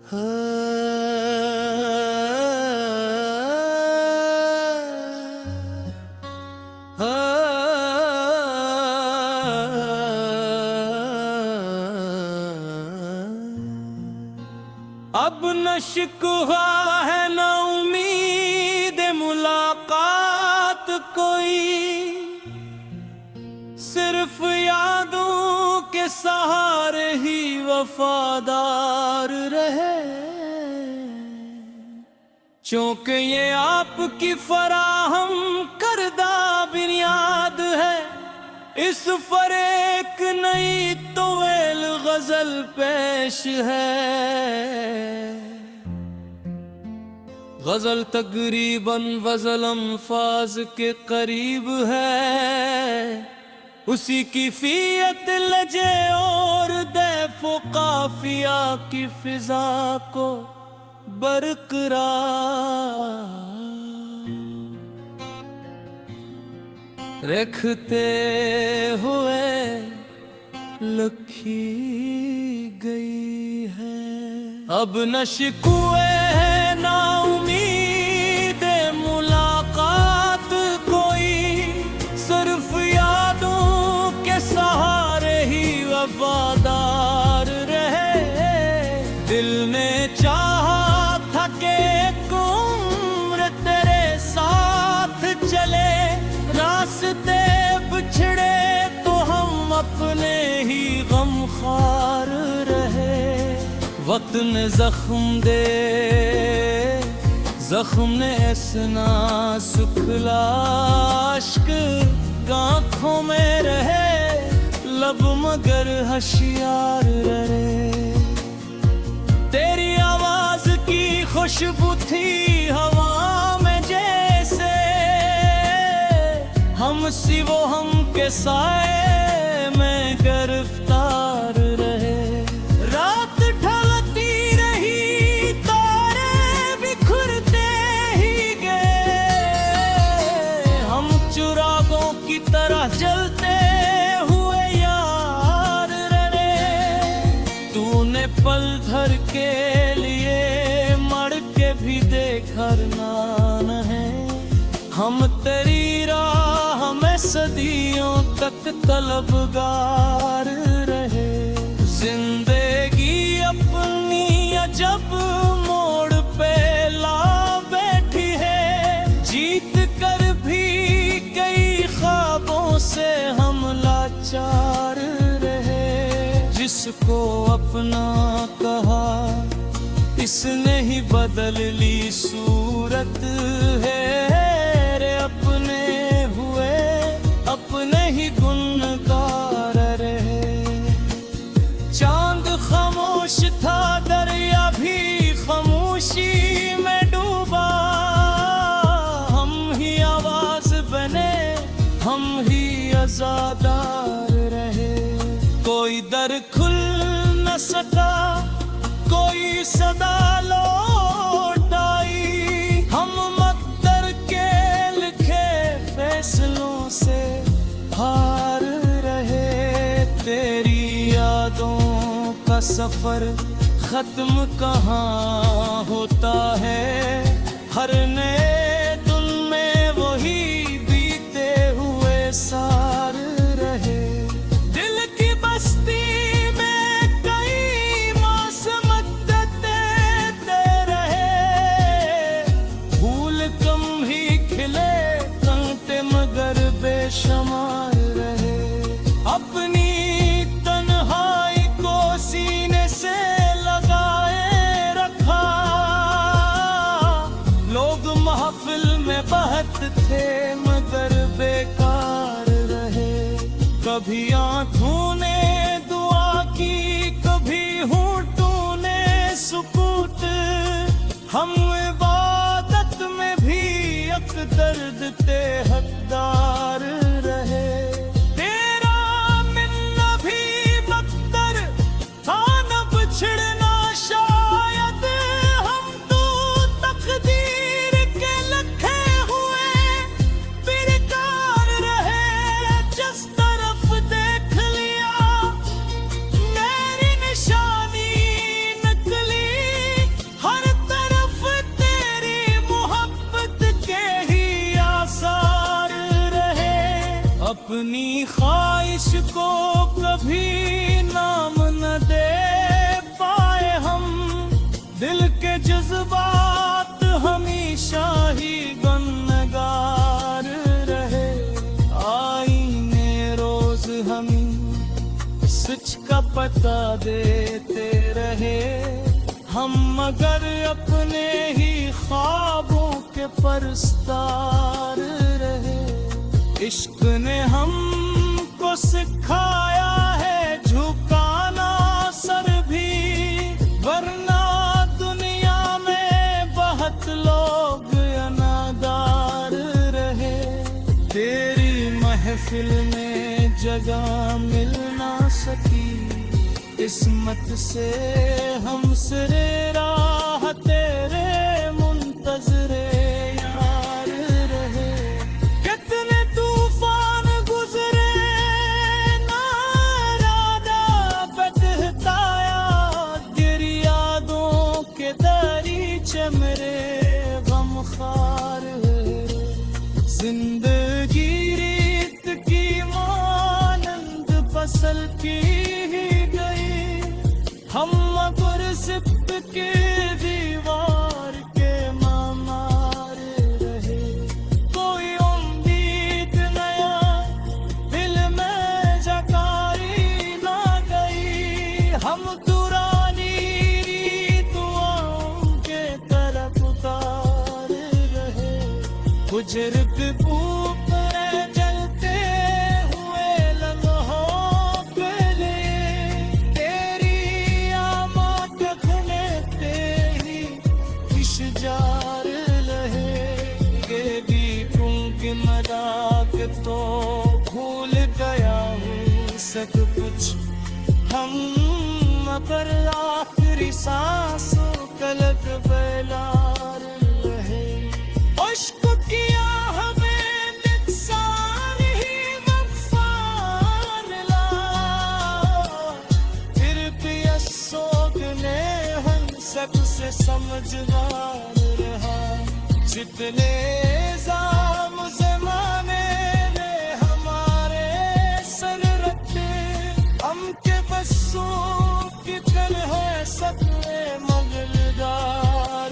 अब न शिकवा है न उम्मीद मुलाकात कोई, सिर्फ यादों के सहारे ही वफादार रहे। चूंकि ये आपकी फराहम करदा बुनियाद है, इस पर एक नई तोवेल गजल पेश है। गजल तकरीबन वज़ल अल्फाज के करीब है, उसी की फीयत लजे और दैफ़ो काफिया की फिजा को बरकरार रखते हुए लिखी गई है। अब न शिकवे है ना उम्मीद मुलाकात कोई, सिर्फ यादों के सहारे ही वफादार रहे। दिल ने चाहा था कि एक उम्र तेरे साथ चले, रास्ते बिछड़े तो हम अपने ही गमखार रहे। वक्त ने जख्म दे, जख्म ने ऐसना सुखला, अश्क आँखों में रहे, लब मगर होशियार रहे। तेरी आवाज की खुशबू थी हवा में जैसे, हम सी वो हम के साए में गिरफ्तार रहे। रात ढलती रही, तारे बिखरते ही गए, हम चिरागों की तरह जलते हुए यार रहे। तूने पल भर के लिए मर के भी देखा ना है, हम तेरी राह में सदियों तक तलबगार रहे। जिंदगी अपनी अजब मोड़ पे ला बैठी है, जीत कर भी कई ख्वाबों से हम लाचार रहे। जिसको अपना कहा इसने ही बदल ली सूरत है, अपने हुए अपने ही गुनगार रहे। चांद खामोश था, दरिया भी खामोशी में डूबा, हम ही आवाज बने, हम ही आजादार रहे। कोई दर खुल न सका, कोई सदा लौट आई, हम फैसलों से हार रहे। तेरी यादों का सफर खत्म कहाँ होता है, हर नए दिन में वही बीते हुए सार रहे। दिल की बस्ती में कई मौसम देते रहे, फूल कम ही खिले मगर बेशुमार रहे। अपनी तन्हाई को सीने से लगाए रखा, लोग महफिल में बहत थे मगर बेकार रहे। कभी आँखों ने दुआ की, कभी होठों ने सुकूत, हम इबादत में भी एक दर्द ते हकदार रहे। तेरा मिलना भी मकदर था न बिछड़ना शायद, हम तो तकदीर के लखे हुए बिरकार रहे। जिस तरफ दे अपनी ख्वाहिश को कभी नाम न दे पाए हम, दिल के जज्बात हमेशा ही गुनगार रहे। आईने रोज हमें सच का पता देते रहे, हम मगर अपने ही ख्वाबों के परस्तार रहे। इश्क ने हमको सिखाया है झुकाना सर भी, वरना दुनिया में बहुत लोग अनादार रहे। तेरी महफिल में जगह मिल ना सकी, किस्मत से हम सिरे राह तेरे मुंतजरे यार रहे। कितने तूफान गुजरे नारादा बदहताया, गिरी यादों के दरीचे मेरे गमखार है। जिंदगी रीत की मानंद फसल की हम मगर सिप के दीवार के मामार रहे। कोई उम्मीद नया दिल में जगाई ना गई, हम दुरानी दुआओं के तरफ उतार रहे। बुजुर्ग ऊपर जलते हुए लम्हों के लिए, जार लहे भी मराग तो भूल गया हूँ सब कुछ, हम पर आखिरी सांसों कलक बेलार रहे। इश्क किया हमें निसार ही वफार ला, फिर भी सोग ने हम सबसे समझदार रहा। जितने जाम ज़माने ने हमारे सर रखे, हम के बसों की तरह सपने मगलदार।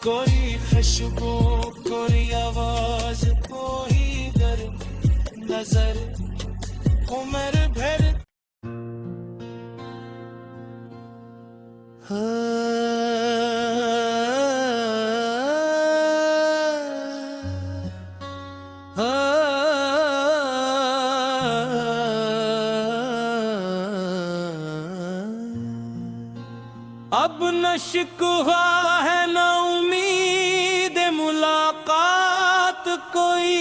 कोई खुशबू, कोई आवाज, कोई दर नजर उम्र भर। अब न शिकवा है न उम्मीद मुलाकात कोई,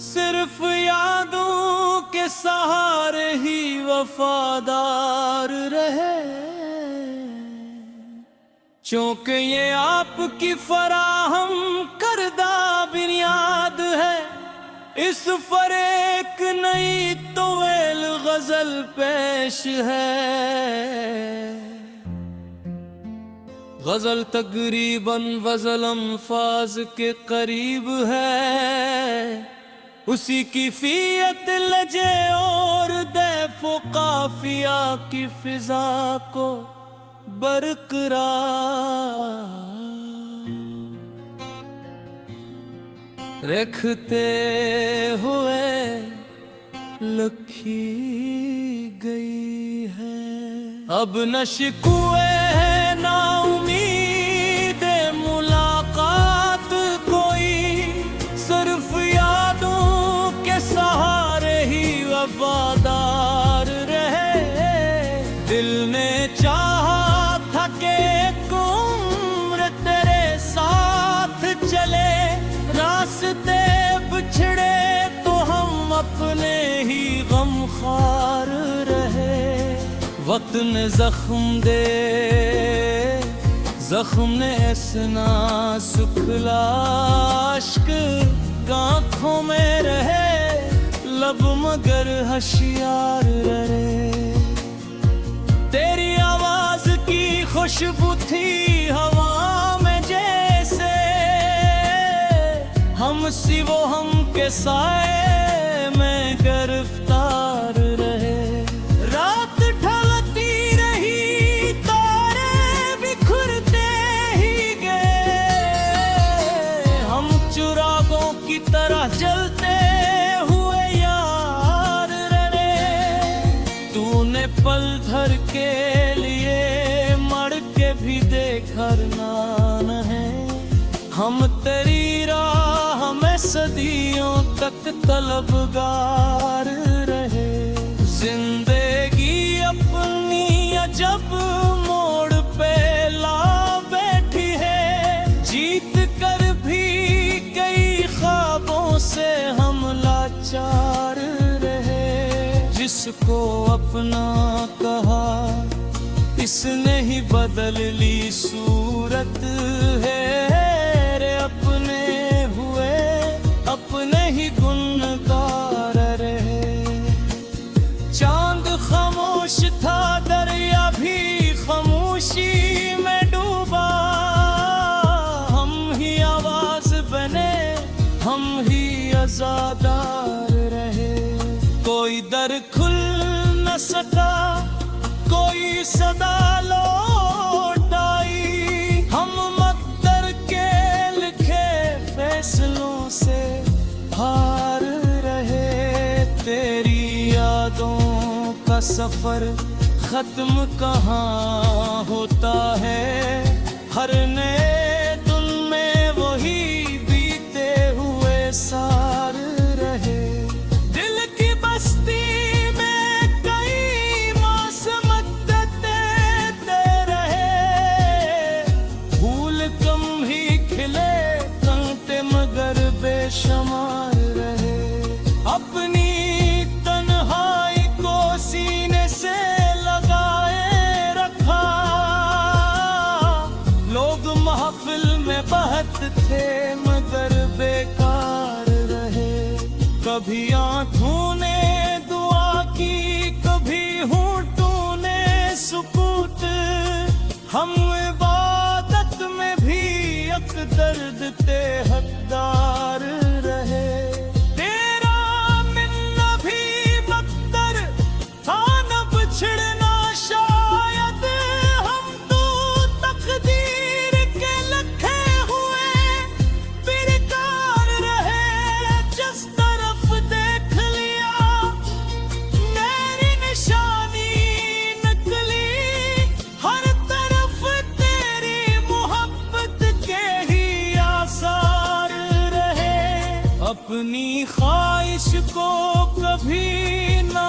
सिर्फ यादों के सहारे ही वफादार रहे। चूंकि ये आपकी फराहम करदा बुनियाद है, इस पर एक नई तोवेल गजल पेश है। गजल तकरीबन वज़ल अल्फाज के करीब है, उसी की फीयत लजे और दैफ़ो काफिया की फिजा को बरकरार रखते हुए लिखी गई है। अब न शिकवे है ना उम्मीद मुलाकात कोई, सिर्फ यादों के सहारे ही वफादार रहे। दिल ने चाहा था कि एक उम्र तेरे साथ चले, रास्ते बिछड़े तो हम अपने ही गमखार रहे। वक्त ने जख्म दे, जख्म ने ऐसना सुखला, अश्क आँखों में रहे, लब मगर होशियार रहे। तेरी आवाज की खुशबू थी हवा में जैसे, हम सी वो हम के के साए में गिरफ्तार रहे। रात ढलती रही, तारे बिखरते ही गए, हम चिरागों की तरह जलते हुए यार रहे। तूने पल भर के लिए मर के भी देखा ना है, हम तेरी राह में सदियों तक तलबगार रहे। जिंदगी अपनी अजब मोड़ पे ला बैठी है, जीत कर भी कई ख्वाबों से हम लाचार रहे। जिसको अपना कहा इसने ही बदल ली सूरत है रे, अपने हुए अपने ही गुनगार रहे। चांद खामोश था, दरिया भी खामोशी में डूबा, हम ही आवाज बने, हम ही आजादार रहे। कोई दर खुल न सका, कोई सदा लौट आई, हम मकदर के लिखे फैसलों से हार रहे। तेरी यादों का सफर खत्म कहाँ होता है, हर नए दिन में वही बीते हुए सार रहे। दिल की बस्ती बेशुमार रहे, अपनी तन्हाई को सीने से लगाए रखा। लोग महफिल में बहत थे मगर बेकार रहे। कभी आंखों ने दुआ की, कभी होठों ने सुकूत, हम इबादत में भी एक दर्द ते हकदार रहे। तेरा मिलना भी मकदर था न बिछड़ना शायद, हम तो तकदीर के लखे हुए बिरकार रहे। जिस तरफ देख लिया मेरी निशानी निकली, हर तरफ तेरी मोहब्बत के ही आसार रहे। अपनी ख्वाहिश को कभी ना